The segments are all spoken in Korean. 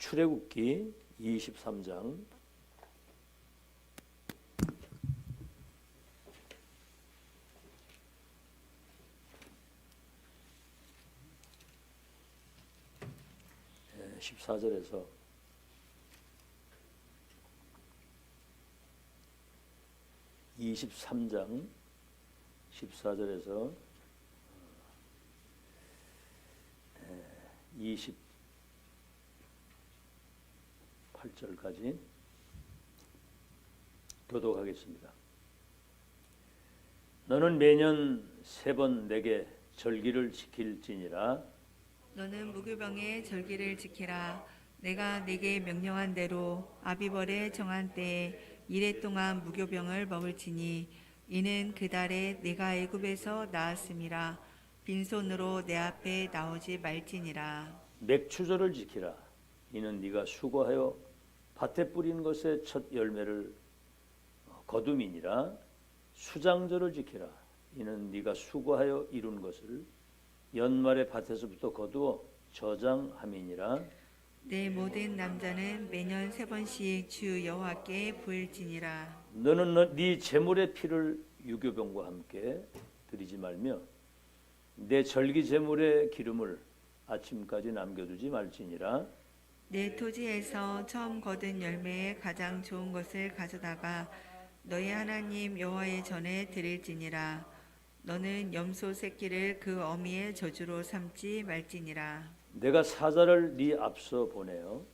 출애굽기 23장 14절에서 23장 14절에서 28절까지 교독하겠습니다. 너는 매년 3번 내게 절기를 지킬지니라. 너는 무교병의 절기를 지키라. 내가 네게 명령한 대로 아비벌에 정한 때에 이래 동안 무교병을 먹을지니 이는 그 달에 내가 애굽에서 나았음이라. 빈손으로 내 앞에 나오지 말지니라. 맥추절을 지키라. 이는 네가 수고하여 밭에 뿌린 것의 첫 열매를 거둠이니라. 수장절을 지키라. 이는 네가 수고하여 이룬 것을 연말에 밭에서부터 거두어 저장함이니라. 내 모든 남자는 매년 3번씩 주 여호와께 부을지니라. 너는 네 제물의 피를 유교병과 함께 드리지 말며 내 절기 제물의 기름을 아침까지 남겨두지 말지니라. 내 토지에서 처음 거둔 열매의 가장 좋은 것을 가져다가 너희 하나님 여호와의 전에 드릴지니라. 너는 염소 새끼를 그 어미의 저주로 삼지 말지니라. 내가 사자를 네 앞서 보내어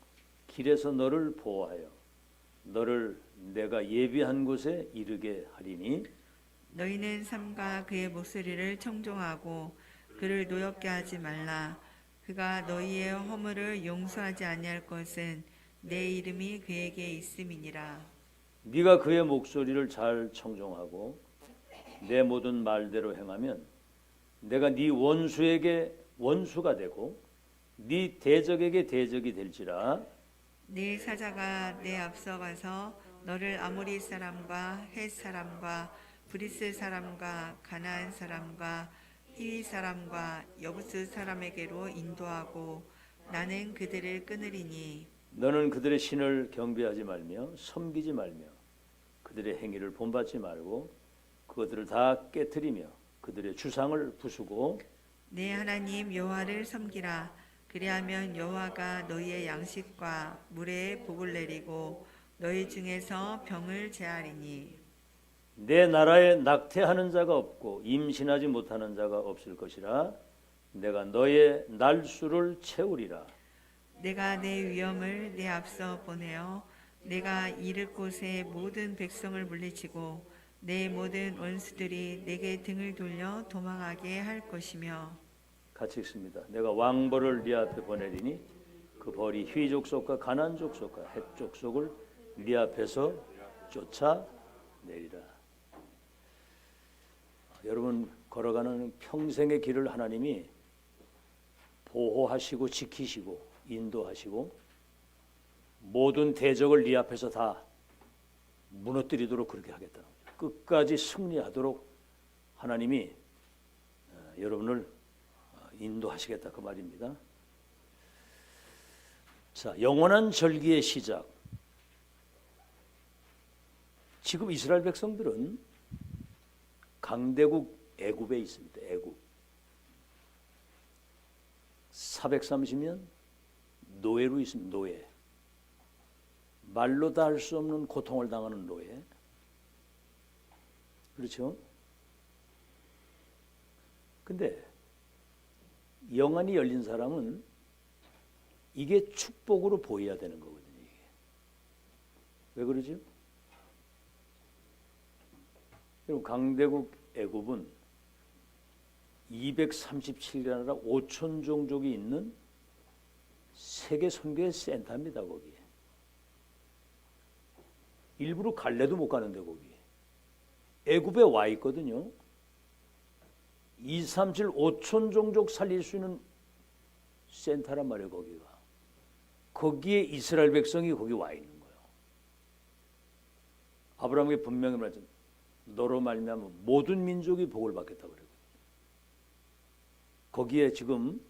길에서 너를 보호하여 너를 내가 예비한 곳에 이르게 하리니 너희는 삼가 그의 목소리를 청종하고 그를 노엽게 하지 말라. 그가 너희의 허물을 용서하지 아니할 것은 내 이름이 그에게 있음이니라. 네가 그의 목소리를 잘 청종하고 내 모든 말대로 행하면 내가 네 원수에게 원수가 되고 네 대적에게 대적이 될지라. 네 사자가 내 앞서가서 너를 아모리 사람과 헷 사람과 브리스 사람과 가나안 사람과 히위 사람과 여부스 사람에게로 인도하고 나는 그들을 끊으리니 너는 그들의 신을 경배하지 말며 섬기지 말며 그들의 행위를 본받지 말고 그것들을 다 깨뜨리며 그들의 주상을 부수고 내 하나님 여호와를 섬기라. 그리하면 여호와가 너희의 양식과 물에 복을 내리고 너희 중에서 병을 제하리니 내 나라에 낙태하는 자가 없고 임신하지 못하는 자가 없을 것이라. 내가 너의 날수를 채우리라. 내가 내 위엄을 내 앞서 보내어 내가 이를 곳에 모든 백성을 물리치고 내 모든 원수들이 내게 등을 돌려 도망하게 할 것이며 같이 읽습니다. 내가 왕벌을 네 앞에 보내리니 그 벌이 휘 족속과 가나안 족속과 헷 족속을 네 앞에서 쫓아내리라. 여러분 걸어가는 평생의 길을 하나님이 보호하시고 지키시고 인도하시고 모든 대적을 네 앞에서 다 무너뜨리도록 그렇게 하겠다는 거죠. 끝까지 승리하도록 하나님이 여러분을 인도하시겠다 그 말입니다. 자, 영원한 절기의 시작. 지금 이스라엘 백성들은 강대국 애굽에 있습니다. 애굽. 430년 노예로 있습니다. 노예. 말로 다 할 수 없는 고통을 당하는 노예. 그렇죠? 근데 영안이 열린 사람은 이게 축복으로 보여야 되는 거거든요. 이게. 왜 그러죠? 여러분 강대국 애굽은 237개 나라 5천 종족이 있는 세계 선교의 센터입니다. 거기. 일부러 갈래도 못 가는데 거기. 애굽에 와 있거든요. 237, 5천 종족 살릴 수 있는 센터란 말이에요. 거기가. 거기에 이스라엘 백성이 거기 와 있는 거예요. 아브라함에게 분명히 말했죠. 너로 말미암아 모든 민족이 복을 받겠다고 그래요. 거기에 지금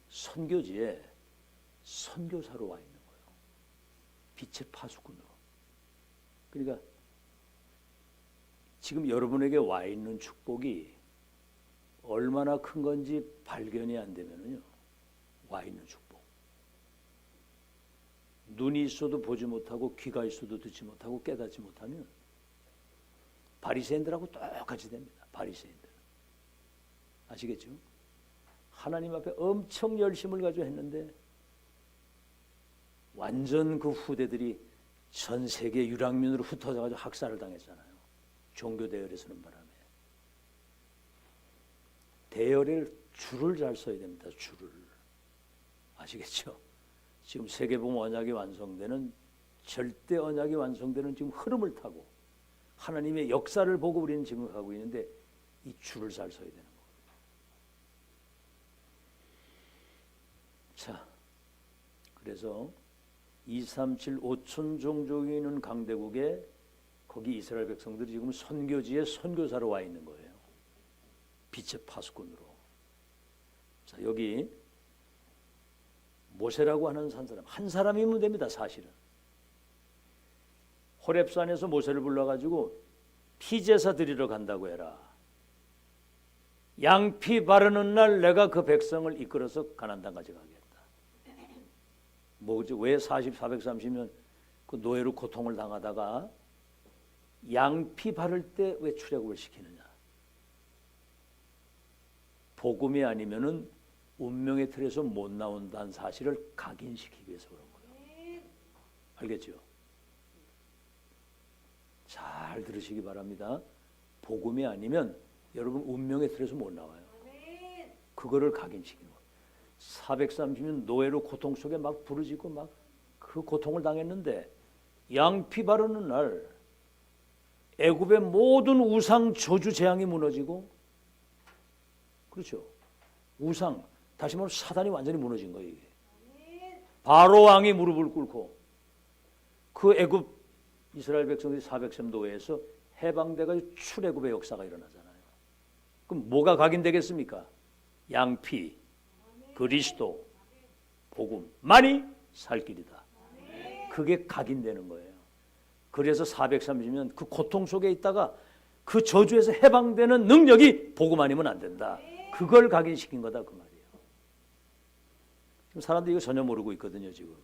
선교지에 선교사로 와 있는 거예요. 빛의 파수꾼으로. 그러니까 지금 여러분에게 와 있는 축복이 얼마나 큰 건지 발견이 안 되면은요, 와 있는 축복. 눈이 있어도 보지 못하고 귀가 있어도 듣지 못하고 깨닫지 못하면 바리새인들하고 똑같이 됩니다. 바리새인들. 아시겠죠? 하나님 앞에 엄청 열심을 가지고 했는데 완전 그 후대들이 전 세계 유랑민으로 흩어져 가지고 학살을 당했잖아요. 종교 대열에 서는 바람에. 대열에 줄을 잘 서야 됩니다. 줄을. 아시겠죠? 지금 세계복음 언약이 완성되는, 절대 언약이 완성되는 지금 흐름을 타고 하나님의 역사를 보고 우리는 지금 가고 있는데 이 줄을 잘 서야 되는 거예요. 자, 그래서 237 5천 종족이 있는 강대국에 거기 이스라엘 백성들이 지금 선교지에 선교사로 와 있는 거예요. 빛의 파수꾼으로. 자, 여기 모세라고 하는 한 사람이면 됩니다. 사실은 호렙산에서 모세를 불러가지고 피제사 드리러 간다고 해라. 양피 바르는 날 내가 그 백성을 이끌어서 가나안 땅까지 가겠다. 뭐지? 왜 430년 그 노예로 고통을 당하다가 양피 바를 때 왜 출애굽을 시키느냐? 복음이 아니면은 운명의 틀에서 못 나온다는 사실을 각인시키기 위해서 그런 거예요. 알겠죠? 잘 들으시기 바랍니다. 복음이 아니면 여러분 운명의 틀에서 못 나와요. 그거를 각인시키는 거예요. 430년 노예로 고통 속에 막 부르짖고 막 그 고통을 당했는데 양피 바르는 날 애굽의 모든 우상 저주 재앙이 무너지고, 그렇죠? 우상, 다시 말하면 사단이 완전히 무너진 거예요. 이게. 바로 왕이 무릎을 꿇고 그 애굽 이스라엘 백성들이 400세 노예에서 해방돼가지고 출애굽의 역사가 일어나잖아요. 그럼 뭐가 각인되겠습니까? 양피, 그리스도, 복음만이 살 길이다. 그게 각인되는 거예요. 그래서 430년 그 고통 속에 있다가 그 저주에서 해방되는 능력이 복음 아니면 안 된다. 그걸 각인시킨 거다 그 말이에요. 지금 사람들이 이거 전혀 모르고 있거든요. 지금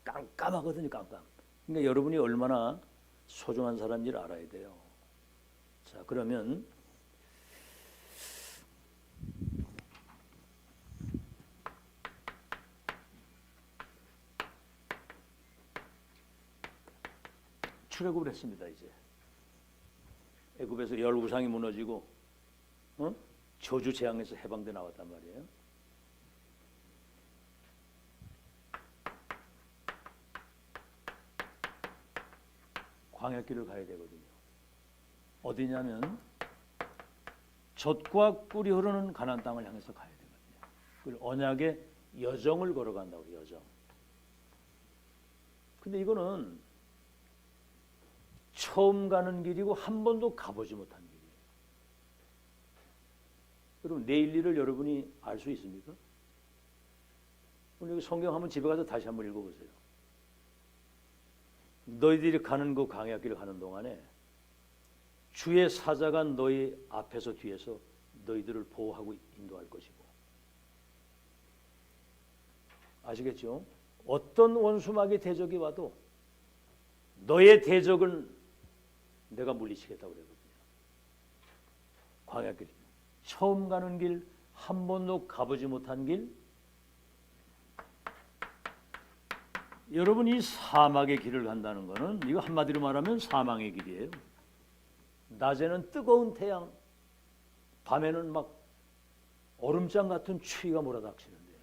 깜깜하거든요. 깜깜. 그러니까 여러분이 얼마나 소중한 사람인지를 알아야 돼요. 자, 그러면 출애굽을 했습니다. 이제 애굽에서 열 우상이 무너지고 저주 재앙에서 해방돼 나왔단 말이에요. 광야길을 가야 되거든요. 어디냐면 젖과 꿀이 흐르는 가나안 땅을 향해서 가야 되거든요. 그 언약의 여정을 걸어간다고, 여정. 근데 이거는 처음 가는 길이고 한 번도 가보지 못한 길이에요. 여러분, 내일 일을 여러분이 알 수 있습니까? 오늘 여기 성경 한번 집에 가서 다시 한번 읽어보세요. 너희들이 가는 그 광야길을 가는 동안에 주의 사자가 너희 앞에서 뒤에서 너희들을 보호하고 인도할 것이고, 아시겠죠? 어떤 원수마귀 대적이 와도 너의 대적은 내가 물리치겠다고 그러거든요. 광야길, 처음 가는 길, 한 번도 가보지 못한 길. 여러분, 이 사막의 길을 간다는 것은 이거 한마디로 말하면 사망의 길이에요. 낮에는 뜨거운 태양, 밤에는 막 얼음장 같은 추위가 몰아닥치는데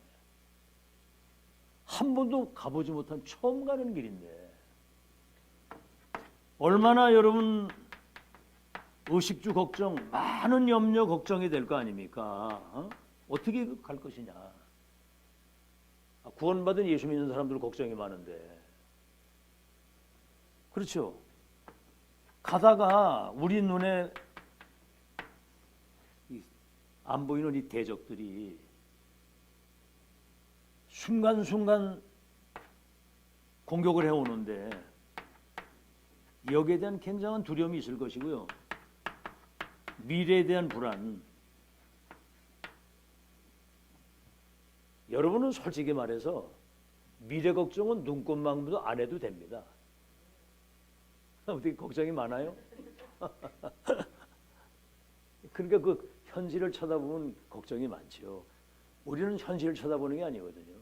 한 번도 가보지 못한 처음 가는 길인데 얼마나 여러분 의식주 걱정, 많은 염려 걱정이 될 거 아닙니까? 어떻게 갈 것이냐. 구원받은 예수 믿는 사람들 걱정이 많은데, 그렇죠? 가다가 우리 눈에 안 보이는 이 대적들이 순간순간 공격을 해오는데 여기에 대한 굉장한 두려움이 있을 것이고요. 미래에 대한 불안. 여러분은 솔직히 말해서 미래 걱정은 눈꽃만큼도 안 해도 됩니다. 어떻게 걱정이 많아요? 그러니까 그 현실을 쳐다보면 걱정이 많죠. 우리는 현실을 쳐다보는 게 아니거든요.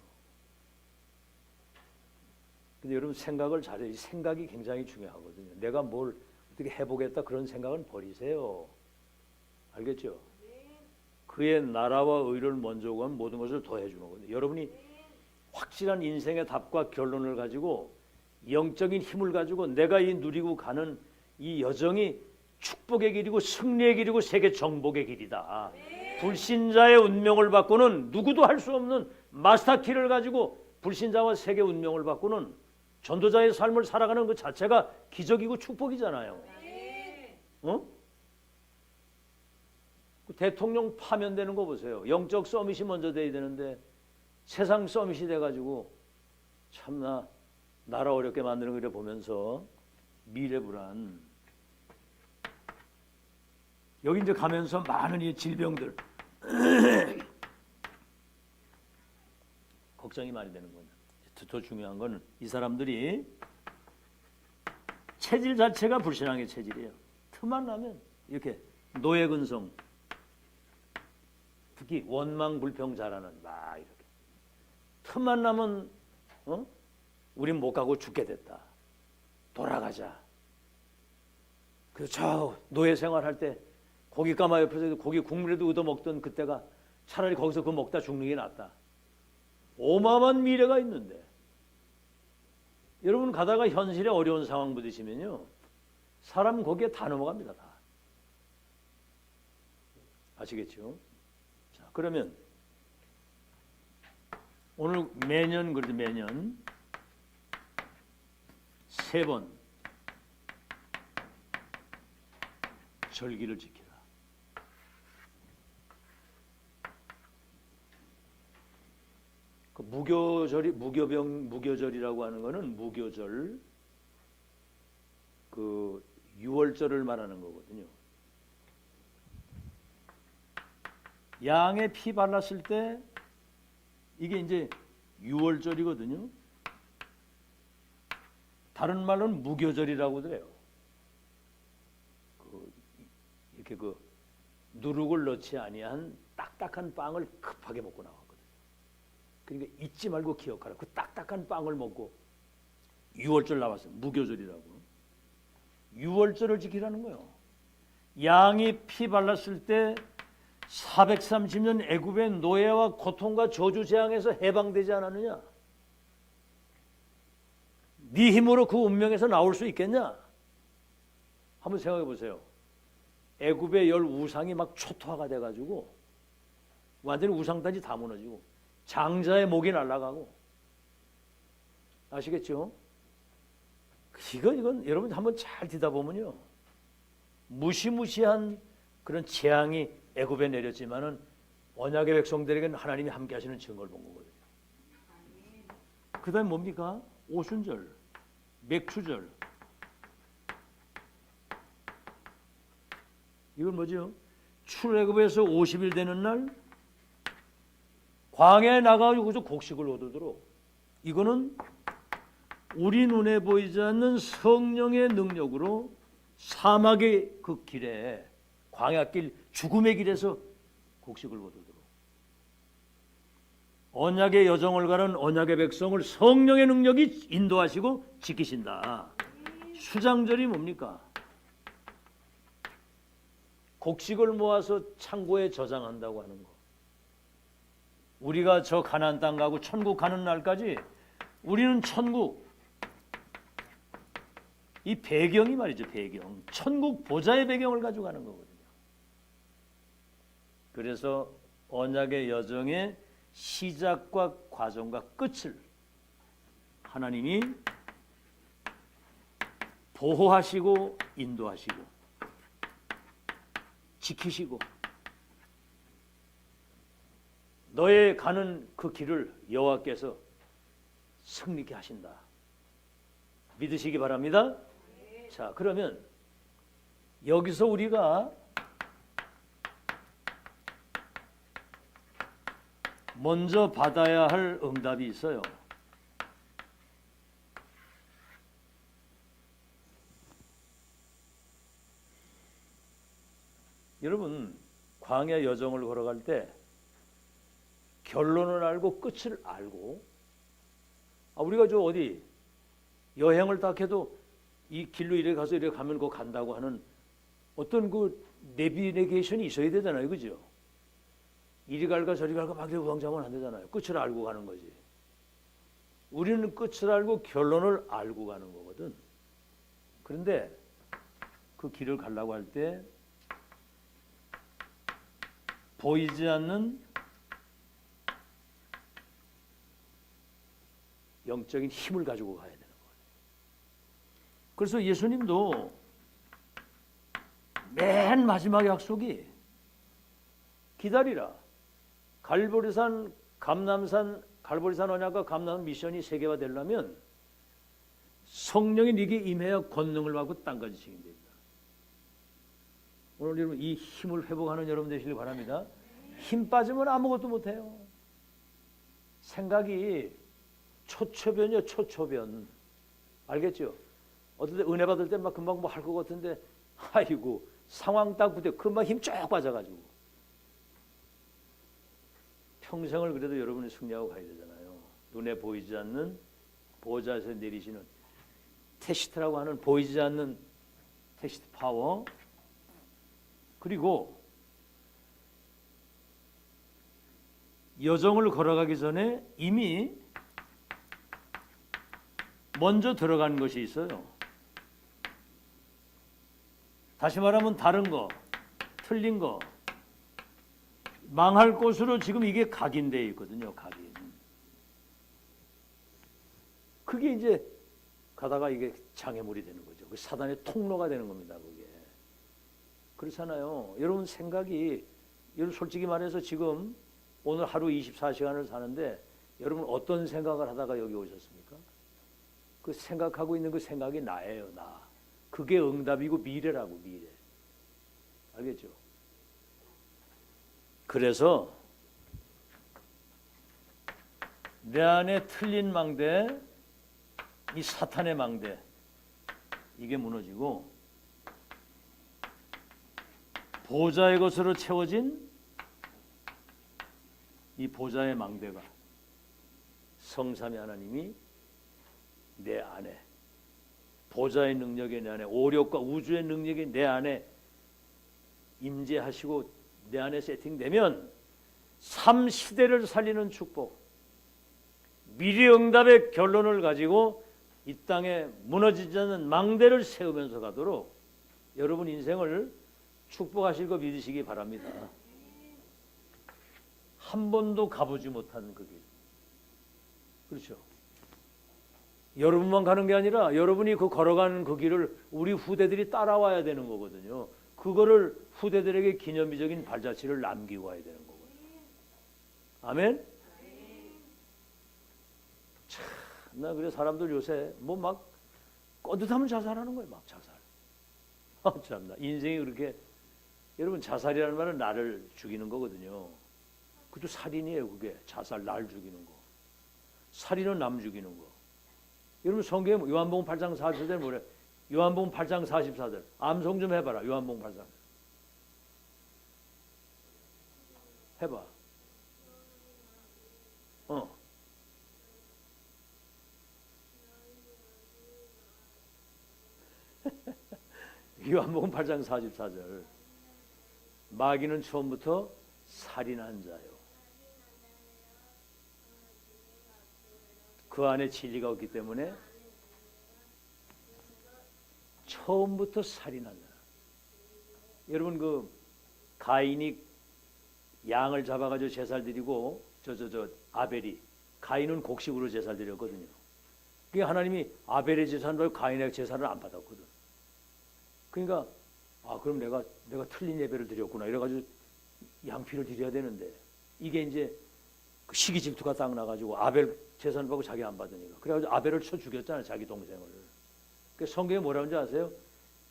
근데 여러분 생각을 잘해요. 생각이 굉장히 중요하거든요. 내가 뭘 어떻게 해보겠다 그런 생각은 버리세요. 알겠죠? 그의 나라와 의를 먼저 구하면 모든 것을 더해주는 거거든요. 여러분이 확실한 인생의 답과 결론을 가지고 영적인 힘을 가지고 내가 이 누리고 가는 이 여정이 축복의 길이고 승리의 길이고 세계 정복의 길이다. 불신자의 운명을 바꾸는 누구도 할 수 없는 마스터키를 가지고 불신자와 세계 운명을 바꾸는 전도자의 삶을 살아가는 그 자체가 기적이고 축복이잖아요. 어? 그 대통령 파면되는 거 보세요. 영적 서밋이 먼저 돼야 되는데 세상 서밋이 돼가지고 참나 나라 어렵게 만드는 걸 보면서 미래 불안. 여기 이제 가면서 많은 이 질병들 걱정이 많이 되는 거예요. 더 중요한 건 이 사람들이 체질 자체가 불신앙의 체질이에요. 틈만 나면 이렇게 노예근성, 특히 원망불평자라는 막 이렇게 틈만 나면 우린 못 가고 죽게 됐다. 돌아가자. 그래서 저 노예 생활할 때 고기 까마 옆에서 고기 국물에도 얻어먹던 그때가 차라리 거기서 그거 먹다 죽는 게 낫다. 어마어마한 미래가 있는데 여러분 가다가 현실에 어려운 상황 부딪히면요 사람 거기에 다 넘어갑니다. 다. 아시겠죠? 자, 그러면 오늘 매년 그래도 매년 3번 절기를 지키라. 그 무교절이라고 하는 거는 무교절, 그 유월절을 말하는 거거든요. 양에 피 발랐을 때 이게 이제 유월절이거든요. 다른 말로는 무교절이라고도 해요. 이렇게 그 누룩을 넣지 아니한 딱딱한 빵을 급하게 먹고 나왔거든요. 그러니까 잊지 말고 기억하라. 그 딱딱한 빵을 먹고 유월절 나왔어요. 무교절이라고. 유월절을 지키라는 거예요. 양이 피 발랐을 때 430년 애굽의 노예와 고통과 저주 재앙에서 해방되지 않았느냐? 네 힘으로 그 운명에서 나올 수 있겠냐? 한번 생각해 보세요. 애굽의 10 우상이 막 초토화가 돼가지고 완전히 우상단지 다 무너지고 장자의 목이 날아가고 아시겠죠? 이건 여러분 한번 잘 뒤다보면요 무시무시한 그런 재앙이 애굽에 내렸지만은 언약의 백성들에게는 하나님이 함께 하시는 증거를 본 거거든요. 그 다음에 뭡니까? 오순절, 맥추절. 이건 뭐죠? 출애굽에서 50일 되는 날 광야에 나가서 곡식을 얻도록 이거는 우리 눈에 보이지 않는 성령의 능력으로 사막의 그 길에 광야길 죽음의 길에서 곡식을 얻도록 언약의 여정을 가는 언약의 백성을 성령의 능력이 인도하시고 지키신다. 수장절이 뭡니까? 곡식을 모아서 창고에 저장한다고 하는 거. 우리가 저 가나안 땅 가고 천국 가는 날까지 우리는 천국 이 배경이 말이죠. 배경. 천국 보좌의 배경을 가지고 가는 거거든요. 그래서 언약의 여정의 시작과 과정과 끝을 하나님이 보호하시고 인도하시고 지키시고 너의 가는 그 길을 여호와께서 승리케 하신다. 믿으시기 바랍니다. 자, 그러면 여기서 우리가 먼저 받아야 할 응답이 있어요. 여러분, 광야 여정을 걸어갈 때 결론을 알고 끝을 알고, 우리가 저 어디 여행을 딱 해도 이 길로 이래 가서 이래 가면 거 간다고 하는 어떤 그 내비게이션이 있어야 되잖아요, 그죠? 이리 갈까 저리 갈까 막 우왕좌왕 안 되잖아요. 끝을 알고 가는 거지. 우리는 끝을 알고 결론을 알고 가는 거거든. 그런데 그 길을 가려고 할 때 보이지 않는 영적인 힘을 가지고 가야 되는 거예요. 그래서 예수님도 맨 마지막 약속이 기다리라. 갈보리산, 감남산, 갈보리산 언약과 감남 미션이 세계화되려면 성령이 네게 임해야 권능을 받고 땅까지 책임집니다. 오늘 여러분 이 힘을 회복하는 여러분 되시길 바랍니다. 힘 빠지면 아무것도 못해요. 생각이 초초변이요, 초초변. 알겠죠? 어떨 때 은혜 받을 때 막 금방 뭐 할 것 같은데 아이고 상황 딱 붙여 금방 힘 쫙 빠져가지고 평생을 그래도 여러분이 승리하고 가야 되잖아요. 눈에 보이지 않는 보좌에서 내리시는 테시트라고 하는 보이지 않는 테시트 파워, 그리고 여정을 걸어가기 전에 이미 먼저 들어간 것이 있어요. 다시 말하면 다른 거, 틀린 거, 망할 곳으로 지금 이게 각인되어 있거든요. 각인. 그게 이제 가다가 이게 장애물이 되는 거죠. 그 사단의 통로가 되는 겁니다. 그게. 그렇잖아요. 여러분 생각이, 여러분 솔직히 말해서 지금 오늘 하루 24시간을 사는데 여러분 어떤 생각을 하다가 여기 오셨습니까? 그 생각하고 있는 그 생각이 나예요. 나. 그게 응답이고 미래라고. 미래. 알겠죠? 그래서 내 안에 틀린 망대, 이 사탄의 망대, 이게 무너지고 보좌의 것으로 채워진 이 보좌의 망대가 성삼위 하나님이 내 안에, 보좌의 능력이 내 안에, 오력과 우주의 능력이 내 안에 임재하시고 내 안에 세팅되면 삶 시대를 살리는 축복, 미래 응답의 결론을 가지고 이 땅에 무너지지 않는 망대를 세우면서 가도록 여러분 인생을 축복하실 거 믿으시기 바랍니다. 한 번도 가보지 못한 그 길. 그렇죠? 여러분만 가는 게 아니라 여러분이 그 걸어가는 그 길을 우리 후대들이 따라와야 되는 거거든요. 그거를 후대들에게 기념비적인 발자취를 남기고 와야 되는 거거든요. 아멘? 참, 나 그래 사람들 요새 뭐 막 꺼듯하면 자살하는 거예요. 막 자살. 참나 인생이 그렇게, 여러분 자살이라는 말은 나를 죽이는 거거든요. 그것도 살인이에요. 그게 자살, 날 죽이는 거. 살인은 남 죽이는 거. 여러분 성경에 요한복음 8장 44절 뭐래? 요한복음 8장 44절. 암송 좀 해봐라. 요한복음 8장. 해봐. 요한복음 8장 44절. 마귀는 처음부터 살인한 자요. 그 안에 진리가 없기 때문에 처음부터 살인한 자. 여러분 그 가인이 양을 잡아가지고 제사를 드리고 아벨이, 가인은 곡식으로 제사를 드렸거든요. 그게 하나님이 아벨의 제사를 받고 가인의 제사를 안 받았거든. 그러니까 그럼 내가 틀린 예배를 드렸구나 이래가지고 양피를 드려야 되는데, 이게 이제 그 시기 질투가 딱 나가지고 아벨 제사를 받고 자기 안 받으니까, 그래가지고 아벨을 쳐 죽였잖아요. 자기 동생을. 그 성경에 뭐라고 하는지 아세요?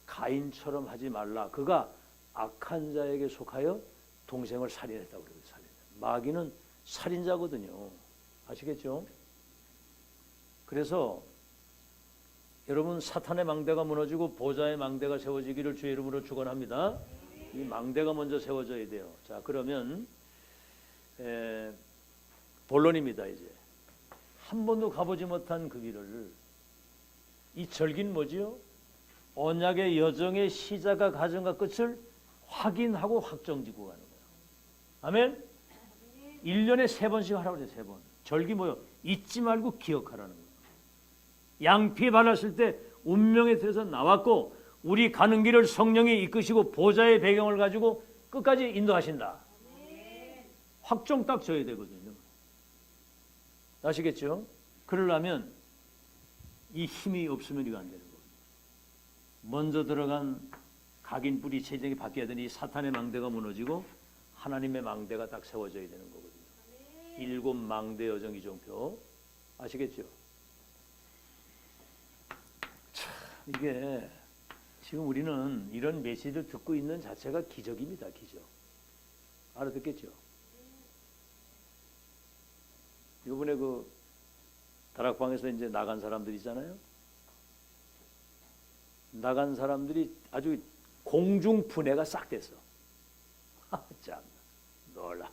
가인처럼 하지 말라. 그가 악한 자에게 속하여 동생을 살인했다고 그래요. 마귀는 살인자거든요. 아시겠죠? 그래서 여러분, 사탄의 망대가 무너지고 보좌의 망대가 세워지기를 주의 이름으로 축원합니다. 이 망대가 먼저 세워져야 돼요. 자, 그러면 본론입니다. 이제 한 번도 가보지 못한 그 길을, 이 절기는 뭐지요? 언약의 여정의 시작과 과정과 끝을 확인하고 확정지고 가는 거예요. 아멘? 1년에 3번씩 하라고 그래요. 3번. 절기 뭐요? 잊지 말고 기억하라는 거예요. 양피 발랐을 때 운명의 틀에서 나왔고, 우리 가는 길을 성령이 이끄시고 보좌의 배경을 가지고 끝까지 인도하신다. 확정 딱 져야 되거든요. 아시겠죠? 그러려면 이 힘이 없으면 이거 안 되는 거예요. 먼저 들어간 각인 뿌리 체질이 바뀌어야 되니 사탄의 망대가 무너지고 하나님의 망대가 딱 세워져야 되는 거거든요. 7 망대 여정 이정표. 아시겠죠? 참, 이게 지금 우리는 이런 메시지를 듣고 있는 자체가 기적입니다. 기적. 알아듣겠죠? 이번에 그 다락방에서 이제 나간 사람들이잖아요. 나간 사람들이 아주 공중 분해가 싹 됐어. 참 놀라.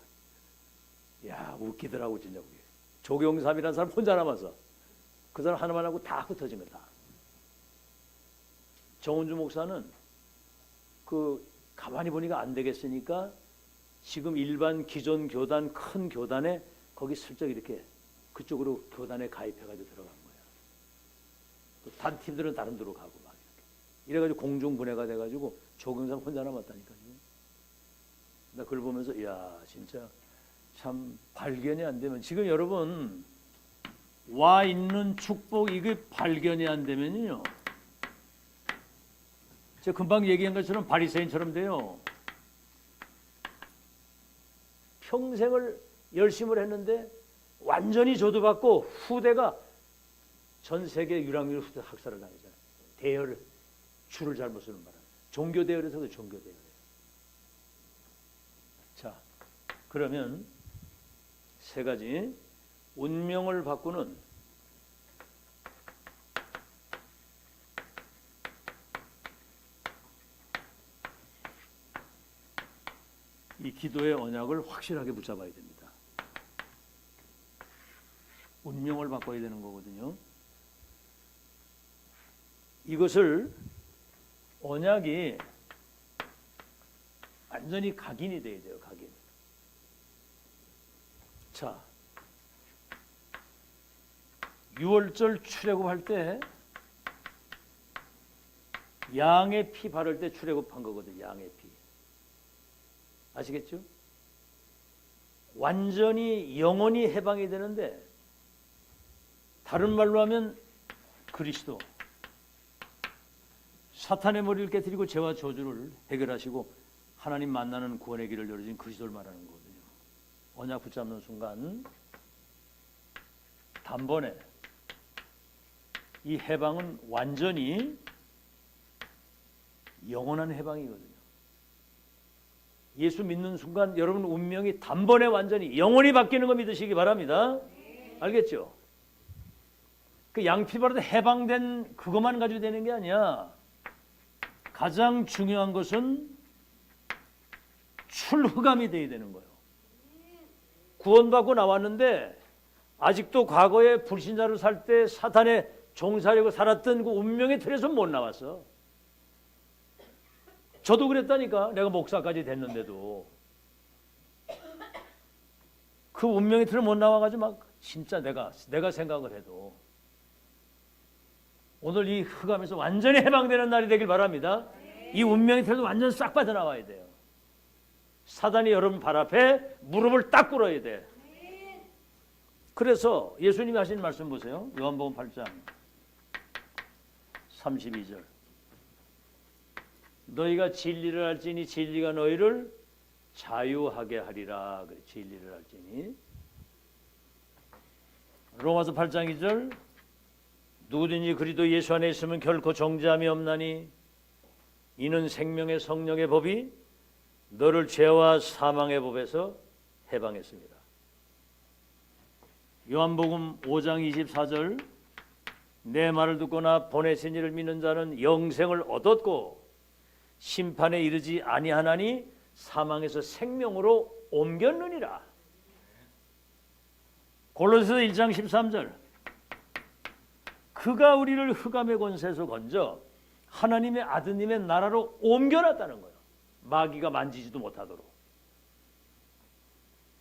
야, 웃기더라고 진짜. 그게. 조경삼이라는 사람 혼자 남아서 그 사람 하나만 하고 다 흩어진 거다. 정은주 목사는 그 가만히 보니까 안 되겠으니까 지금 일반 기존 교단, 큰 교단에 거기 슬쩍 이렇게 그쪽으로 교단에 가입해가지고 들어간 거야. 또 다른 팀들은 다른 데로 가고 막 이렇게. 이래가지고 공중 분해가 돼가지고 조경삼 혼자 남았다니까요. 나 그걸 보면서 이야, 진짜 참 발견이 안 되면, 지금 여러분 와 있는 축복 이게 발견이 안 되면요, 제가 금방 얘기한 것처럼 바리새인처럼 돼요. 평생을 열심을 했는데 완전히 조도받고 후대가 전 세계 유랑률 후대 학살을 당하잖아요. 대열 줄을 잘못 쓰는 바람에 종교 대열에서도 종교 대열. 자, 그러면 세 가지 운명을 바꾸는 이 기도의 언약을 확실하게 붙잡아야 됩니다. 운명을 바꿔야 되는 거거든요. 이것을 언약이 완전히 각인이 돼야 돼요. 각인. 자, 6월절 출애굽할 때 양의 피 바를 때 출애굽한 거거든요. 양의 피. 아시겠죠? 완전히 영원히 해방이 되는데, 다른 말로 하면 그리스도, 사탄의 머리를 깨뜨리고 죄와 저주를 해결하시고 하나님 만나는 구원의 길을 열어준 그리스도를 말하는 거거든요. 언약 붙잡는 순간 단번에 이 해방은 완전히 영원한 해방이거든요. 예수 믿는 순간 여러분 운명이 단번에 완전히 영원히 바뀌는 거 믿으시기 바랍니다. 알겠죠? 그 양피 바르다 해방된 그것만 가지고 되는 게 아니야. 가장 중요한 것은 출흑감이 돼야 되는 거예요. 구원받고 나왔는데 아직도 과거에 불신자로 살 때 사탄의 종살이고 살았던 그 운명의 틀에서 못 나왔어. 저도 그랬다니까. 내가 목사까지 됐는데도 그 운명의 틀을 못 나와가지고 막 진짜 내가 생각을 해도 오늘 이 흑암에서 완전히 해방되는 날이 되길 바랍니다. 이 운명의 틀도 완전 싹 빠져나와야 돼요. 사단이 여러분 발 앞에 무릎을 딱 꿇어야 돼. 그래서 예수님이 하신 말씀 보세요. 요한복음 8장 32절. 너희가 진리를 알지니 진리가 너희를 자유하게 하리라. 그래, 진리를 알지니. 로마서 8장 2절. 누구든지 그리스도 예수 안에 있으면 결코 정죄함이 없나니 이는 생명의 성령의 법이 너를 죄와 사망의 법에서 해방했습니다. 요한복음 5장 24절 내 말을 듣거나 보내신 이를 믿는 자는 영생을 얻었고 심판에 이르지 아니하나니 사망에서 생명으로 옮겼느니라. 골로새서 1장 13절 그가 우리를 흑암의 권세에서 건져 하나님의 아드님의 나라로 옮겨놨다는 거예요. 마귀가 만지지도 못하도록.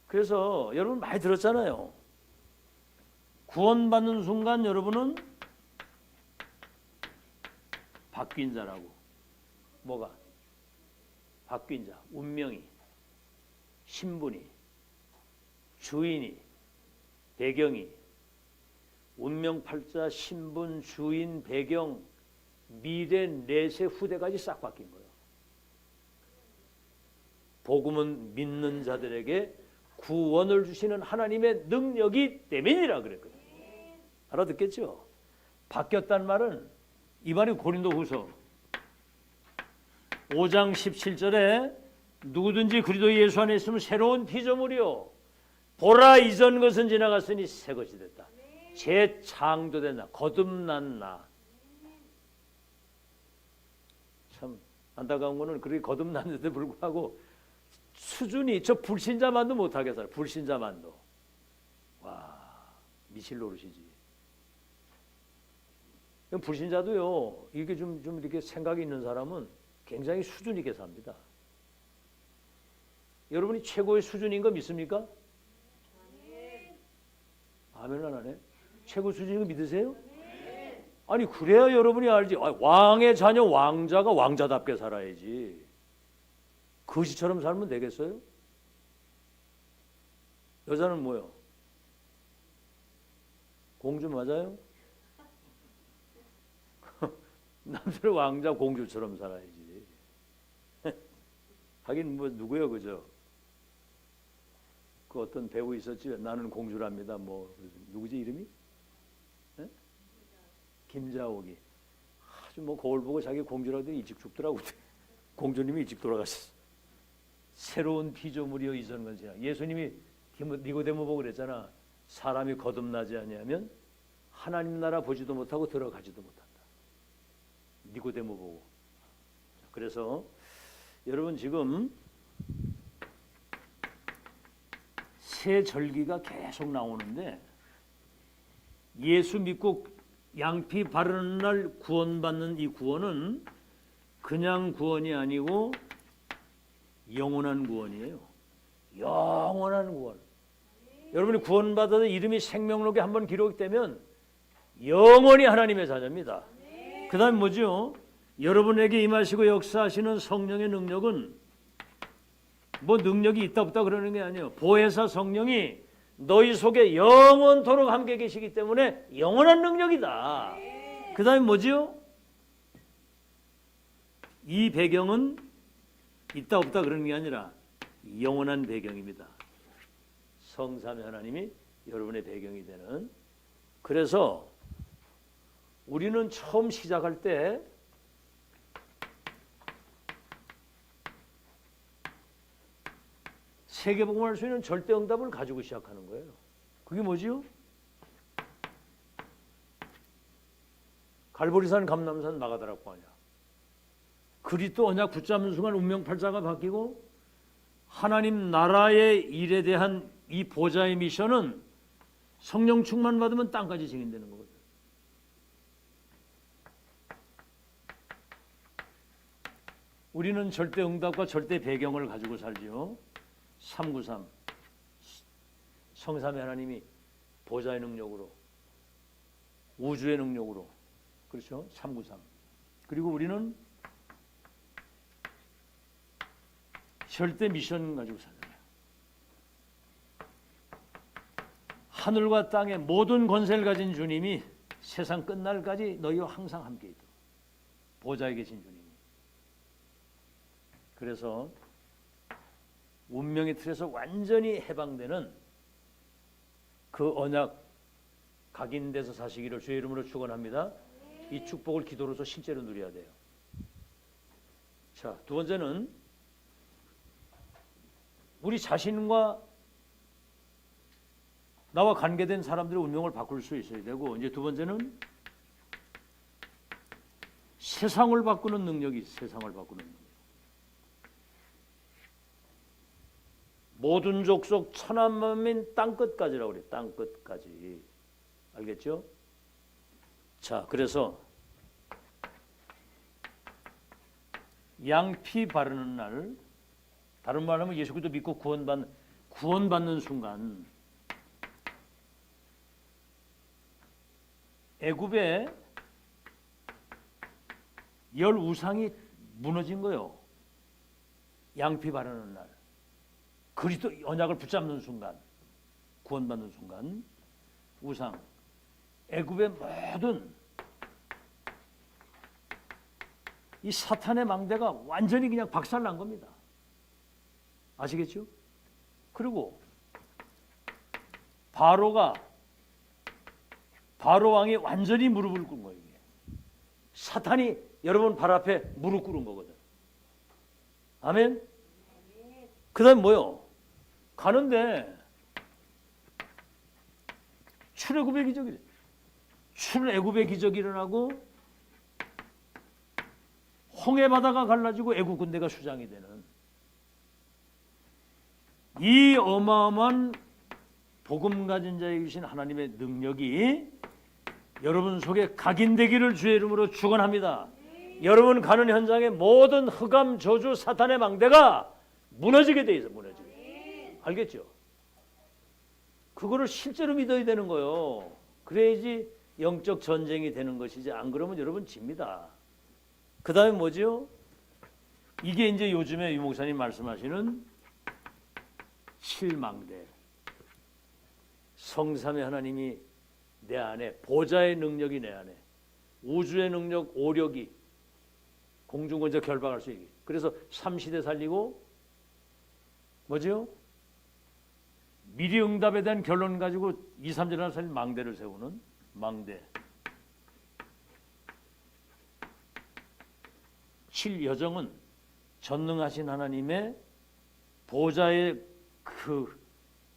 그래서 여러분 많이 들었잖아요. 구원받는 순간 여러분은 바뀐 자라고. 뭐가? 바뀐 자, 운명이, 신분이, 주인이, 배경이, 운명팔자, 신분, 주인, 배경, 미래, 내세, 후대까지 싹 바뀐 거예요. 복음은 믿는 자들에게 구원을 주시는 하나님의 능력이 때문이라 그랬거든요. 알아듣겠죠? 바뀌었단 말은 이 말이 고린도후서 5장 17절에 누구든지 그리스도 예수 안에 있으면 새로운 피조물이요 보라 이전 것은 지나갔으니 새 것이 됐다. 재창조된 나, 거듭난 나. 참 안타까운 거는 그렇게 거듭났는데도 불구하고 수준이 저 불신자만도 못하게 살아요. 불신자만도. 와 미칠 노릇이지. 불신자도요. 이게 좀 이렇게 생각이 있는 사람은 굉장히 수준 있게 삽니다. 여러분이 최고의 수준인 거 믿습니까? 아멘 안 하네. 최고 수준인 거 믿으세요? 아니 그래야 여러분이 알지. 왕의 자녀 왕자가 왕자답게 살아야지. 거지처럼 살면 되겠어요? 여자는 뭐요? 공주 맞아요? 남자는 왕자 공주처럼 살아야지. 하긴 뭐 누구요 그죠? 그 어떤 배우 있었지. 나는 공주랍니다. 뭐 누구지 이름이? 네? 김자옥이 아주 뭐 거울 보고 자기 공주라고 일찍 죽더라고. 공주님이 일찍 돌아가셨어. 새로운 피조물이여 이전 건 지나. 예수님이 니고데모 보고 그랬잖아. 사람이 거듭나지 아니하면 하나님 나라 보지도 못하고 들어가지도 못한다. 니고데모 보고. 그래서 여러분 지금 새 절기가 계속 나오는데 예수 믿고 양피 바르는 날 구원받는 이 구원은 그냥 구원이 아니고 영원한 구원이에요. 영원한 구원. 여러분이 구원받아서 이름이 생명록에 한번 기록되면 영원히 하나님의 자녀입니다. 그 다음에 뭐죠? 여러분에게 임하시고 역사하시는 성령의 능력은 뭐 능력이 있다 없다 그러는 게 아니에요. 보혜사 성령이 너희 속에 영원토록 함께 계시기 때문에 영원한 능력이다. 그 다음에 뭐죠? 이 배경은 있다 없다 그러는 게 아니라 영원한 배경입니다. 성삼위 하나님이 여러분의 배경이 되는. 그래서 우리는 처음 시작할 때 세계복음을 할 수 있는 절대응답을 가지고 시작하는 거예요. 그게 뭐지요? 갈보리산, 감남산, 마가다락방 아니야. 그리스도 언약 붙잡는 순간 운명팔자가 바뀌고 하나님 나라의 일에 대한 이 보좌의 미션은 성령 충만 받으면 땅까지 증인되는 거거든. 우리는 절대 응답과 절대 배경을 가지고 살지요. 393 성삼위 하나님이 보좌의 능력으로 우주의 능력으로 그렇죠. 393 그리고 우리는 절대 미션 가지고 살아요. 하늘과 땅의 모든 권세를 가진 주님이 세상 끝날까지 너희와 항상 함께 있도록 보좌에 계신 주님이. 그래서 운명의 틀에서 완전히 해방되는 그 언약 각인돼서 사시기를 주의 이름으로 축원합니다. 이 축복을 기도로서 실제로 누려야 돼요. 자, 두 번째는 우리 자신과 나와 관계된 사람들의 운명을 바꿀 수 있어야 되고, 이제 두 번째는 세상을 바꾸는 능력이 있어요. 세상을 바꾸는 능력. 모든 족속 천하만민 땅끝까지라고 그래요. 땅끝까지. 알겠죠? 자, 그래서 양피 바르는 날, 다른 말로 하면 예수 그리스도 믿고 구원받는 순간 애굽의 열 우상이 무너진 거예요. 양피 바르는 날, 그리스도 언약을 붙잡는 순간, 구원받는 순간, 우상, 애굽의 모든 이 사탄의 망대가 완전히 그냥 박살난 겁니다. 아시겠죠? 그리고 바로 왕이 완전히 무릎을 꿇은 거예요. 사탄이 여러분 발 앞에 무릎 꿇은 거거든. 아멘. 그다음 뭐요? 가는데 출애굽의 기적이 출애굽의 기적이 일어나고 홍해 바다가 갈라지고 애굽 군대가 수장이 되는 이 어마어마한 복음 가진 자에 계신 하나님의 능력이 여러분 속에 각인되기를 주의 이름으로 축원합니다. 여러분 가는 현장의 모든 흑암 저주 사탄의 망대가 무너지게 돼 있어. 무너지게. 알겠죠? 그거를 실제로 믿어야 되는 거예요. 그래야지 영적 전쟁이 되는 것이지, 안 그러면 여러분 집니다. 그 다음에 뭐죠? 이게 이제 요즘에 유 목사님 말씀하시는 칠망대. 성삼의 하나님이 내 안에, 보좌의 능력이 내 안에, 우주의 능력, 오력이 공중권자 결박할 수 있게. 그래서 3시대 살리고 뭐죠? 미리 응답에 대한 결론 가지고 2, 3절이나 살린 망대를 세우는 망대. 7여정은 전능하신 하나님의 보좌의 그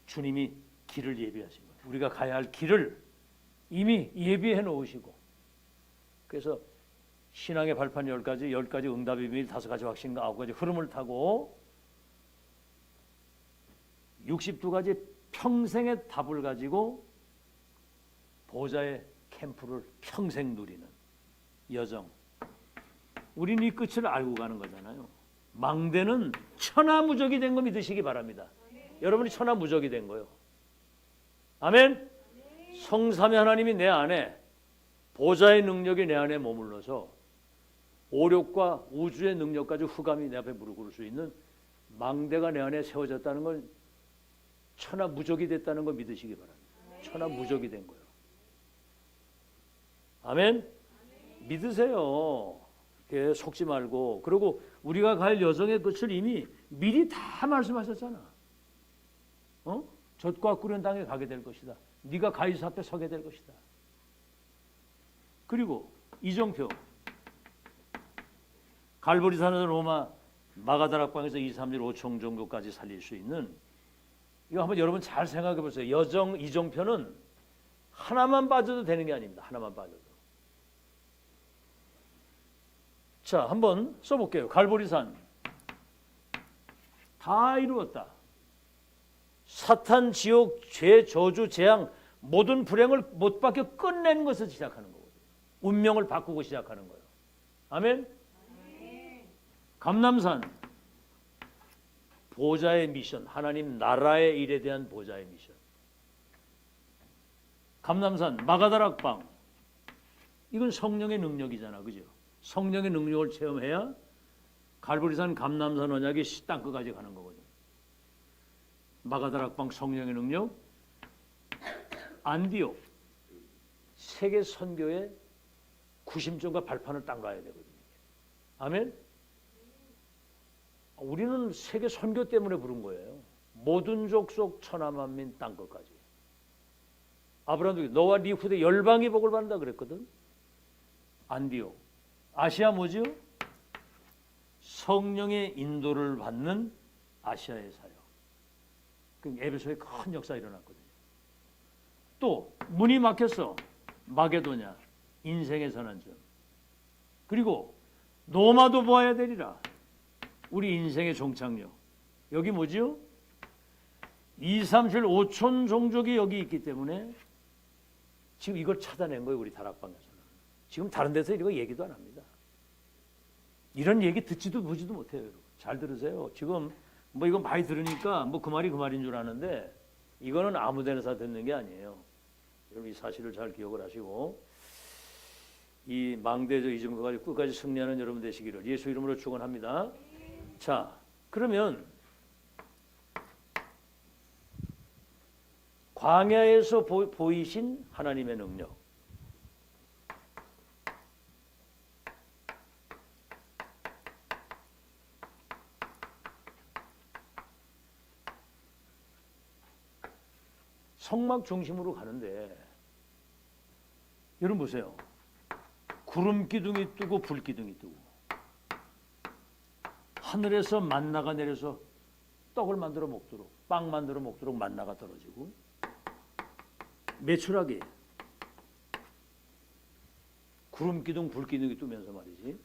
주님이 길을 예비하신 거예요. 우리가 가야 할 길을 이미 예비해 놓으시고, 그래서 신앙의 발판 10가지, 10가지 응답의 비밀, 5가지 확신과 9가지 흐름을 타고 62가지 평생의 답을 가지고 보좌의 캠프를 평생 누리는 여정. 우리는 이 끝을 알고 가는 거잖아요. 망대는 천하무적이 된 거 믿으시기 바랍니다. 여러분이 천하무적이 된 거예요. 아멘. 성삼의 하나님이 내 안에, 보좌의 능력이 내 안에 머물러서 오력과 우주의 능력까지 흑암이 내 앞에 무릎 꿇을 수 있는 망대가 내 안에 세워졌다는 걸, 천하무적이 됐다는 걸 믿으시기 바랍니다. 천하무적이 된 거예요. 아멘. 믿으세요. 속지 말고. 그리고 우리가 갈 여정의 끝을 이미 미리 다 말씀하셨잖아. 젖과 꿀은 땅에 가게 될 것이다. 네가 가이사 앞에 서게 될 것이다. 그리고 이정표, 갈보리산에서 로마 마가다락방에서 2, 3일 5천 정도까지 살릴 수 있는, 이거 한번 여러분 잘 생각해 보세요. 여정 이정표는 하나만 빠져도 되는 게 아닙니다. 하나만 빠져도. 자, 한번 써볼게요. 갈보리산 다 이루었다. 사탄, 지옥, 죄, 저주, 재앙, 모든 불행을 못 박혀 끝내는 것을 시작하는 거거든요. 운명을 바꾸고 시작하는 거예요. 아멘. 감람산, 보좌의 미션, 하나님 나라의 일에 대한 보좌의 미션. 감람산, 마가다락방, 이건 성령의 능력이잖아, 그죠? 성령의 능력을 체험해야 갈보리산, 감람산 언약이 땅끝까지 가는 거거든. 마가다락방 성령의 능력, 안디옥 세계 선교의 구심점과 발판을 땅 가야 되거든요. 아멘. 우리는 세계 선교 때문에 부른 거예요. 모든 족속 천하만민 땅끝까지. 아브라함도 너와 네 후대 열방이 복을 받는다 그랬거든. 안디오. 아시아 뭐죠? 성령의 인도를 받는 아시아의 사역. 그 에베소에 큰 역사 일어났거든요. 또 문이 막혔어. 마게도냐. 인생의 선한점. 그리고 노마도 보아야 되리라. 우리 인생의 종착역. 여기 뭐지요? 2, 3, 7, 5천 종족이 여기 있기 때문에 지금 이걸 찾아낸 거예요. 우리 다락방에서는. 지금 다른 데서 이거 얘기도 안 합니다. 이런 얘기 듣지도 보지도 못해요. 여러분. 잘 들으세요. 지금 뭐 이거 많이 들으니까 뭐 그 말이 그 말인 줄 아는데 이거는 아무 데나 듣는 게 아니에요. 여러분 이 사실을 잘 기억을 하시고 이 망대적 이중과 가지고 끝까지 승리하는 여러분 되시기를 예수 이름으로 축원합니다. 자, 그러면 광야에서 보이신 하나님의 능력. 성막 중심으로 가는데 여러분 보세요. 구름 기둥이 뜨고 불 기둥이 뜨고 하늘에서 만나가 내려서 떡을 만들어 먹도록 빵 만들어 먹도록 만나가 떨어지고 매출하게 구름 기둥 불 기둥이 뜨면서 말이지.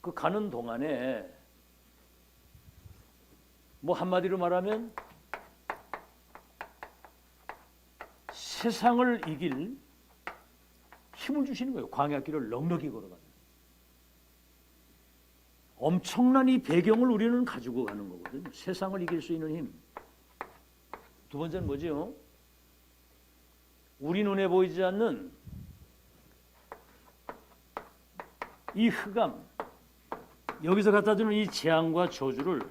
그 가는 동안에 뭐 한마디로 말하면 세상을 이길 힘을 주시는 거예요. 광야길을 넉넉히 걸어가는. 엄청난 이 배경을 우리는 가지고 가는 거거든요. 세상을 이길 수 있는 힘. 두 번째는 뭐지요? 우리 눈에 보이지 않는 이 흑암, 여기서 갖다주는 이 재앙과 저주를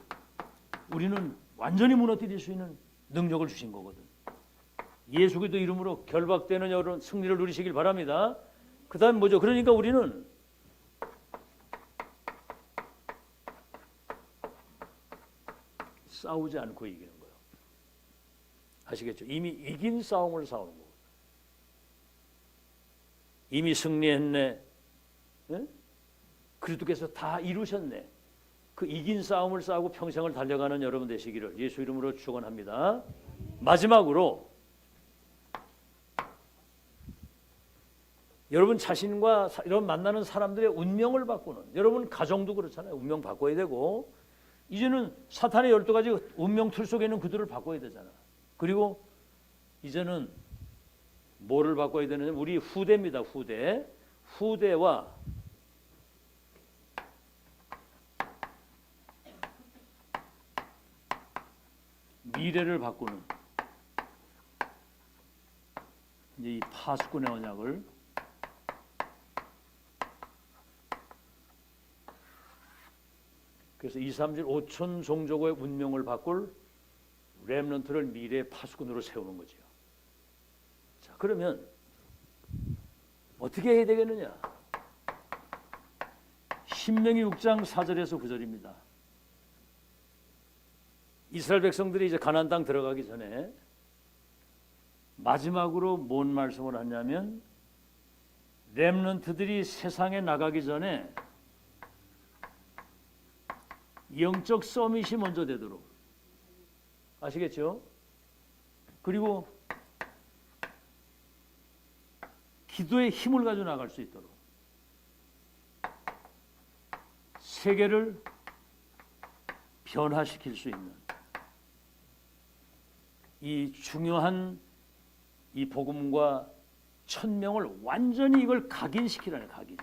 우리는 완전히 무너뜨릴 수 있는 능력을 주신 거거든. 예수 그리스도 이름으로 결박되는 여러분 승리를 누리시길 바랍니다. 그 다음 뭐죠? 그러니까 우리는 싸우지 않고 이기는 거예요. 아시겠죠? 이미 이긴 싸움을 싸우는 거예요. 이미 승리했네. 예? 그리스도께서 다 이루셨네. 그 이긴 싸움을 싸우고 평생을 달려가는 여러분 되시기를 예수 이름으로 축원합니다. 마지막으로 여러분 자신과 여러분 만나는 사람들의 운명을 바꾸는, 여러분 가정도 그렇잖아요. 운명 바꿔야 되고 이제는 사탄의 12가지 운명 틀 속에 있는 그들을 바꿔야 되잖아. 그리고 이제는 뭐를 바꿔야 되느냐? 우리 후대입니다. 후대와 미래를 바꾸는 이제 이 파수꾼의 언약을 그래서 2, 3, 7, 5천 종족의 운명을 바꿀 렘넌트를 미래의 파수꾼으로 세우는 거죠. 자, 그러면 어떻게 해야 되겠느냐? 신명기 6장 4절에서 9절입니다. 이스라엘 백성들이 이제 가나안 땅 들어가기 전에 마지막으로 뭔 말씀을 하냐면 렘넌트들이 세상에 나가기 전에 영적 서밋이 먼저 되도록 아시겠죠? 그리고 기도의 힘을 가지고 나갈 수 있도록 세계를 변화시킬 수 있는 이 중요한 이 복음과 천명을 완전히 이걸 각인시키라는 각인.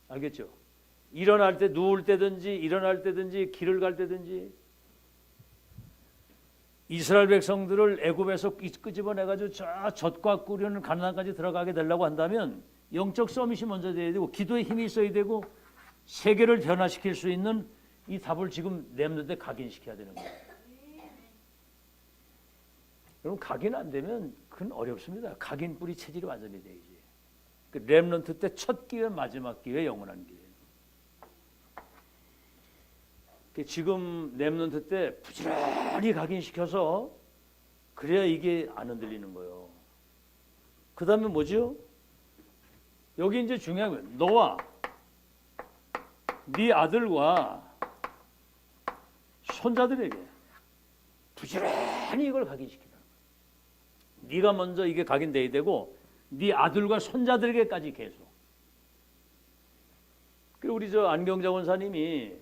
알겠죠? 일어날 때 누울 때든지 일어날 때든지 길을 갈 때든지 이스라엘 백성들을 애굽에서 끄집어내가지고 저 젖과 꿀이는 가나안까지 들어가게 되려고 한다면 영적 서밋이 먼저 돼야 되고 기도의 힘이 있어야 되고 세계를 변화시킬 수 있는 이 답을 지금 렘넌트에 각인시켜야 되는 거예요. 여러분 각인 안 되면 그건 어렵습니다. 각인 뿌리 체질이 완전히 돼야지. 그 렘넌트 때 첫 기회 마지막 기회 영원한 기회. 지금 렘넌트 때 부지런히 각인시켜서 그래야 이게 안 흔들리는 거예요. 그 다음에 뭐죠? 여기 이제 중요한 거예요. 너와 네 아들과 손자들에게 부지런히 이걸 각인시키라. 네가 먼저 이게 각인돼야 되고 네 아들과 손자들에게까지 계속. 그리고 우리 저 안경자 원사님이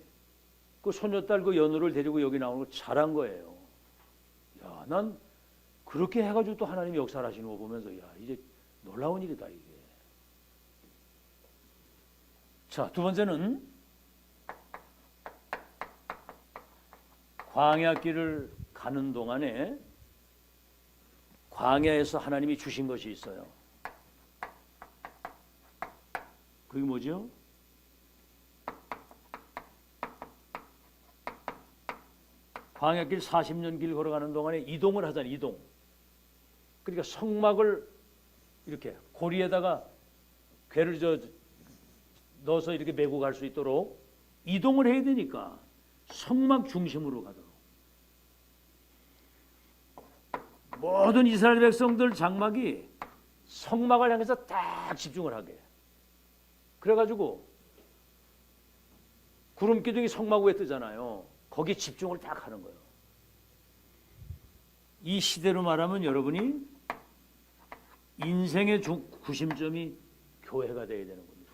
그 손녀딸 그 연우를 데리고 여기 나오는 거 잘한 거예요. 야, 난 그렇게 해가지고 또 하나님이 역사를 하시는 거 보면서 야, 이제 놀라운 일이다 이게. 자, 두 번째는 광야길을 가는 동안에 광야에서 하나님이 주신 것이 있어요. 그게 뭐죠? 광야길 40년 길 걸어가는 동안에 이동을 하잖아요. 이동. 그러니까 성막을 이렇게 고리에다가 괴를 넣어서 이렇게 메고 갈 수 있도록 이동을 해야 되니까 성막 중심으로 가도록. 모든 이스라엘 백성들 장막이 성막을 향해서 딱 집중을 하게. 그래가지고 구름 기둥이 성막 위에 뜨잖아요. 거기에 집중을 딱 하는 거예요. 이 시대로 말하면 여러분이 인생의 구심점이 교회가 되어야 되는 겁니다.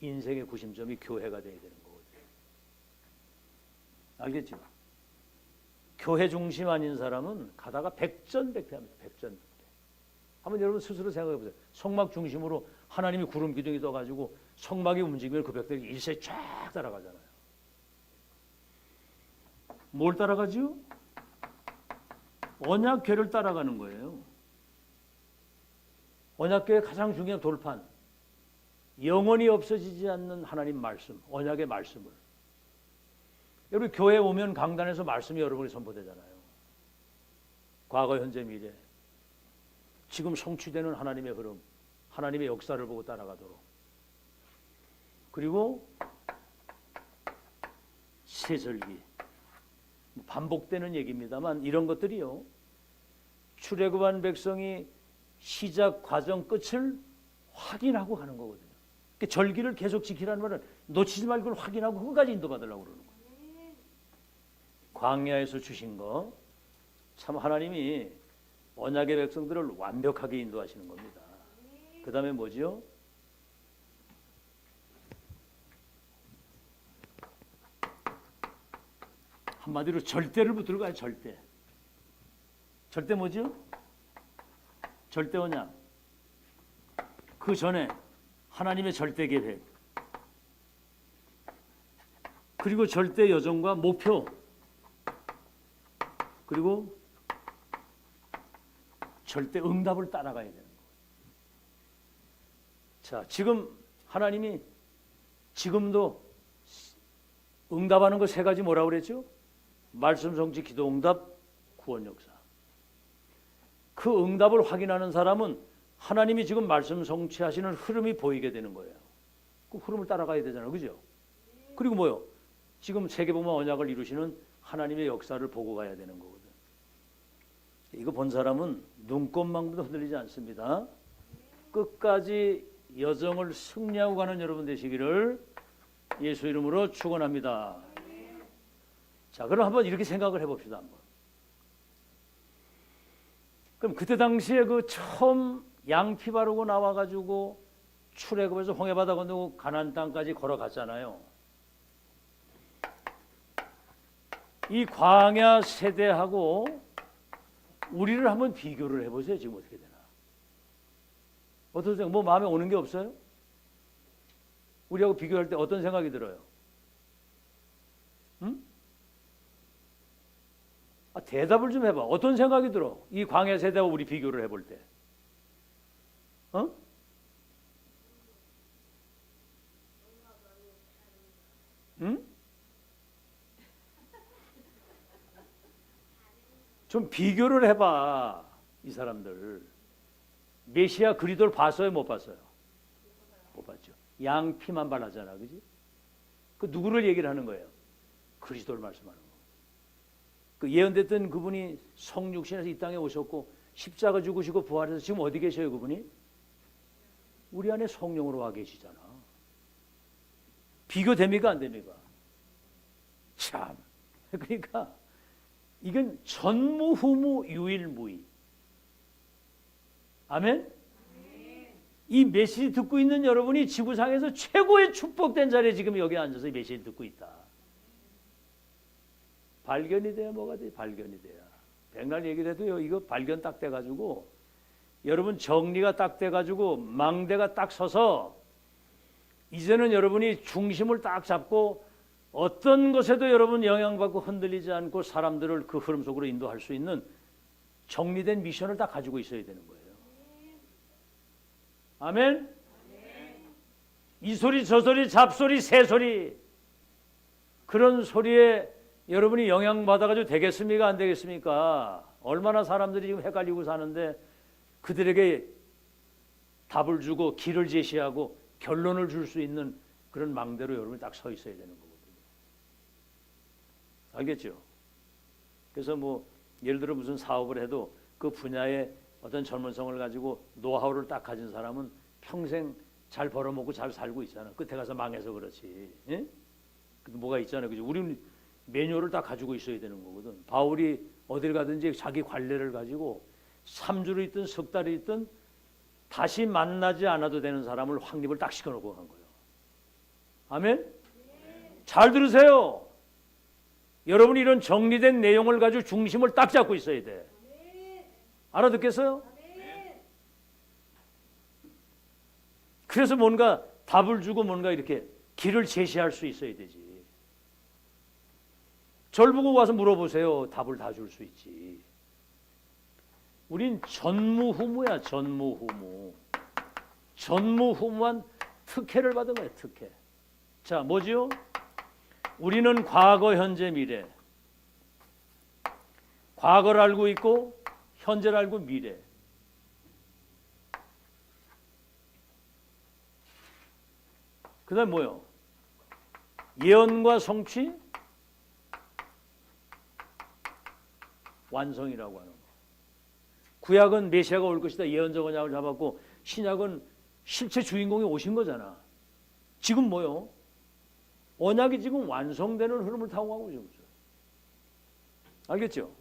인생의 구심점이 교회가 되어야 되는 거거든요. 알겠죠? 교회 중심 아닌 사람은 가다가 백전백패합니다. 백전백패. 한번 여러분 스스로 생각해 보세요. 성막 중심으로 하나님이 구름 기둥이 떠가지고 성막이 움직이면 그 백들이 일세에 쫙 따라가잖아요. 뭘 따라가죠? 언약궤를 따라가는 거예요. 언약궤의 가장 중요한 돌판, 영원히 없어지지 않는 하나님 말씀, 언약의 말씀을. 여러분 교회 오면 강단에서 말씀이 여러분이 선포되잖아요. 과거, 현재, 미래. 지금 성취되는 하나님의 흐름, 하나님의 역사를 보고 따라가도록. 그리고 세절기. 반복되는 얘기입니다만 이런 것들이요. 출애굽한 백성이 시작 과정 끝을 확인하고 가는 거거든요. 그러니까 절기를 계속 지키라는 말은 놓치지 말고 그걸 확인하고 끝까지 인도받으려고 그러는 거예요. 광야에서 주신 거 참 하나님이 언약의 백성들을 완벽하게 인도하시는 겁니다. 그 다음에 뭐죠? 한마디로 절대를 붙들고 가요. 절대. 절대 뭐죠? 절대 언약. 그 전에 하나님의 절대 계획. 그리고 절대 여정과 목표. 그리고 절대 응답을 따라가야 되는 거예요. 자, 지금 하나님이 지금도 응답하는 거 세 가지 뭐라고 그랬죠? 말씀, 성취, 기도, 응답, 구원, 역사. 그 응답을 확인하는 사람은 하나님이 지금 말씀 성취하시는 흐름이 보이게 되는 거예요. 그 흐름을 따라가야 되잖아요. 그죠? 그리고 뭐요? 지금 세계복음화 언약을 이루시는 하나님의 역사를 보고 가야 되는 거거든. 이거 본 사람은 눈꽃만큼도 흔들리지 않습니다. 끝까지 여정을 승리하고 가는 여러분 되시기를 예수 이름으로 축원합니다. 자, 그럼 한번 이렇게 생각을 해봅시다. 한번. 그럼 그때 당시에 그 처음 양피 바르고 나와가지고 출애굽에서 홍해바다 건너고 가나안 땅까지 걸어갔잖아요. 이 광야 세대하고 우리를 한번 비교를 해보세요. 지금 어떻게 되나? 어떤 생각? 뭐 마음에 오는 게 없어요? 우리하고 비교할 때 어떤 생각이 들어요? 응? 대답을 좀 해봐. 어떤 생각이 들어? 이 광야 세대와 우리 비교를 해볼 때. 어? 응? 좀 비교를 해봐. 이 사람들. 메시아 그리스도를 봤어요? 못 봤어요? 못 봤죠. 양피만 발랐잖아. 그지? 그 누구를 얘기를 하는 거예요? 그리스도를 말씀하는 거. 그 예언됐던 그분이 성육신에서 이 땅에 오셨고 십자가 죽으시고 부활해서 지금 어디 계셔요 그분이? 우리 안에 성령으로 와 계시잖아. 비교됩니까 안 됩니까? 참 그러니까 이건 전무후무 유일무이. 아멘? 이 메시지 듣고 있는 여러분이 지구상에서 최고의 축복된 자리에 지금 여기 앉아서 이 메시지 듣고 있다. 발견이 돼야 뭐가 돼? 발견이 돼야. 백날 얘기를 해도요. 이거 발견 딱 돼가지고 여러분 정리가 딱 돼가지고 망대가 딱 서서 이제는 여러분이 중심을 딱 잡고 어떤 것에도 여러분 영향받고 흔들리지 않고 사람들을 그 흐름 속으로 인도할 수 있는 정리된 미션을 다 가지고 있어야 되는 거예요. 아멘? 이 소리 저 소리 잡소리 새소리 그런 소리에 여러분이 영향받아가지고 되겠습니까 안 되겠습니까? 얼마나 사람들이 지금 헷갈리고 사는데 그들에게 답을 주고 길을 제시하고 결론을 줄 수 있는 그런 망대로 여러분이 딱 서 있어야 되는 거거든요. 알겠죠? 그래서 뭐 예를 들어 무슨 사업을 해도 그 분야에 어떤 전문성을 가지고 노하우를 딱 가진 사람은 평생 잘 벌어먹고 잘 살고 있잖아. 끝에 가서 망해서 그렇지. 예? 뭐가 있잖아요. 그죠? 우리는 매뉴얼을 다 가지고 있어야 되는 거거든. 바울이 어딜 가든지 자기 관례를 가지고 3주를 있든 석 달이 있든 다시 만나지 않아도 되는 사람을 확립을 딱 시켜놓고 간 거예요. 아멘? 잘 들으세요. 여러분이 이런 정리된 내용을 가지고 중심을 딱 잡고 있어야 돼. 알아듣겠어요? 그래서 뭔가 답을 주고 뭔가 이렇게 길을 제시할 수 있어야 되지. 절 보고 와서 물어보세요. 답을 다 줄 수 있지. 우린 전무후무야. 전무후무. 전무후무한 특혜를 받은 거예요. 특혜. 자, 뭐지요? 우리는 과거, 현재, 미래. 과거를 알고 있고 현재를 알고 미래. 그 다음에 뭐요? 예언과 성취, 완성이라고 하는 거. 구약은 메시아가 올 것이다 예언적 언약을 잡았고 신약은 실제 주인공이 오신 거잖아. 지금 뭐요? 언약이 지금 완성되는 흐름을 타고 가고 있죠. 알겠죠?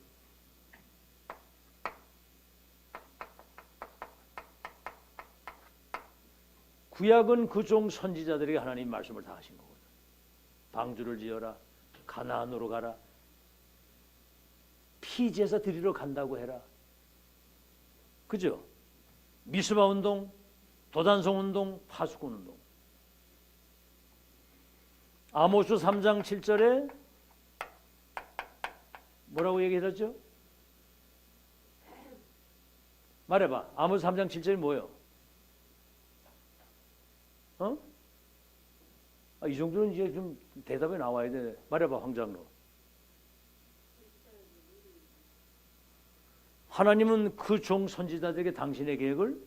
구약은 그 종 선지자들에게 하나님 말씀을 다 하신 거거든. 방주를 지어라. 가나안으로 가라. 피제사 드리러 간다고 해라. 그죠? 미스바 운동, 도단성 운동, 파수꾼 운동. 아모스 3장 7절에 뭐라고 얘기했었죠? 말해봐. 아모스 3장 7절이 뭐예요? 어? 이 정도는 이제 좀 대답이 나와야 돼. 말해봐, 황장로. 하나님은 그 종 선지자들에게 당신의 계획을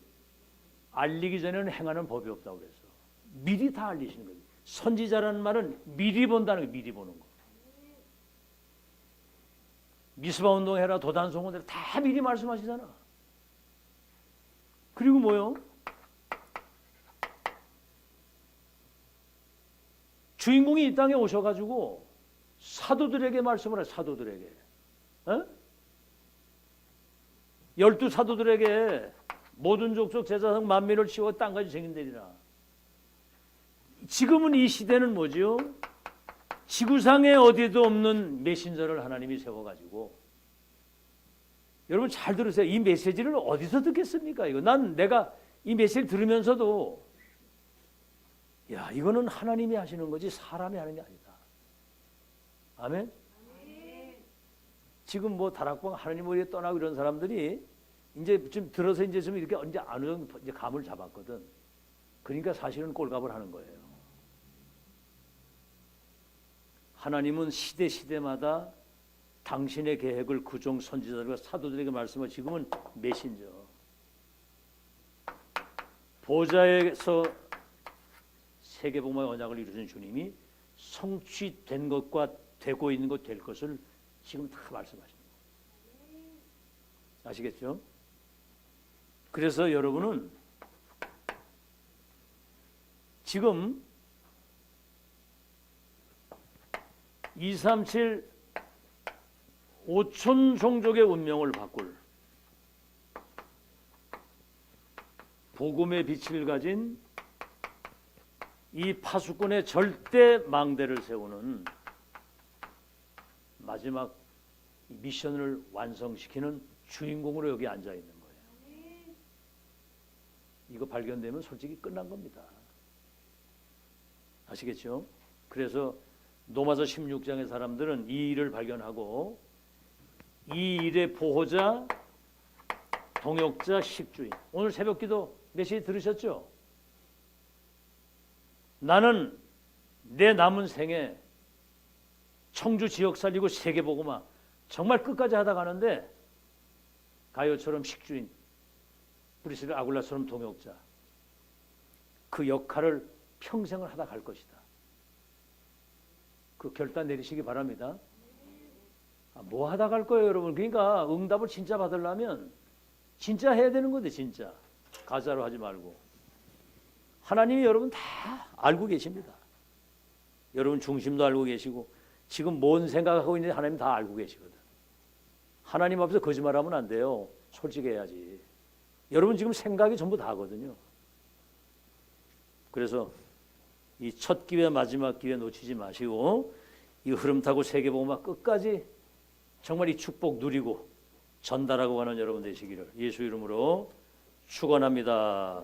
알리기 전에는 행하는 법이 없다고 그랬어. 미리 다 알리시는 거예요. 선지자라는 말은 미리 본다는 거예요. 미리 보는 거. 미스바 운동해라, 도단성 운동해라 다 미리 말씀하시잖아. 그리고 뭐요? 주인공이 이 땅에 오셔가지고 사도들에게 말씀을 해. 사도들에게. 어? 12 사도들에게 모든 족속 제사장 만민을 치워 땅까지 생긴다리라. 지금은 이 시대는 뭐지요? 지구상에 어디에도 없는 메신저를 하나님이 세워가지고 여러분 잘 들으세요. 이 메시지를 어디서 듣겠습니까? 이거 내가 이 메시지를 들으면서도 야 이거는 하나님이 하시는 거지 사람이 하는 게 아니다. 아멘? 지금 뭐 다락방 하나님 우리에 떠나고 이런 사람들이 이제 좀 들어서 이제 좀 이렇게 이제 어느 정도 이제 감을 잡았거든. 그러니까 사실은 꼴값을 하는 거예요. 하나님은 시대 시대마다 당신의 계획을 그 종 선지자들과 사도들에게 말씀하고 지금은 메신저. 보좌에서 세계복음의 언약을 이루신 주님이 성취된 것과 되고 있는 것 될 것을 지금 다 말씀하십니다. 아시겠죠? 그래서 여러분은 지금 237 5천 종족의 운명을 바꿀 복음의 빛을 가진 이 파수꾼의 절대 망대를 세우는 마지막 미션을 완성시키는 주인공으로 여기 앉아 있는 거예요. 이거 발견되면 솔직히 끝난 겁니다. 아시겠죠? 그래서 로마서 16장의 사람들은 이 일을 발견하고 이 일의 보호자, 동역자, 식주인. 오늘 새벽기도 메시지 들으셨죠? 나는 내 남은 생에 청주 지역 살리고 세계복음화 정말 끝까지 하다 가는데 가요처럼 식주인, 브리스라 아굴라처럼 동역자, 그 역할을 평생을 하다 갈 것이다. 그 결단 내리시기 바랍니다. 뭐 하다 갈 거예요, 여러분? 그러니까 응답을 진짜 받으려면 진짜 해야 되는 건데, 진짜 가짜로 하지 말고. 하나님이 여러분 다 알고 계십니다. 여러분 중심도 알고 계시고 지금 뭔 생각하고 있는지 하나님 다 알고 계시거든. 하나님 앞에서 거짓말하면 안 돼요. 솔직해야지. 여러분 지금 생각이 전부 다거든요. 그래서 이 첫 기회 마지막 기회 놓치지 마시고 이 흐름 타고 세계복음화 끝까지 정말 이 축복 누리고 전달하고 가는 여러분 되시기를 예수 이름으로 축원합니다.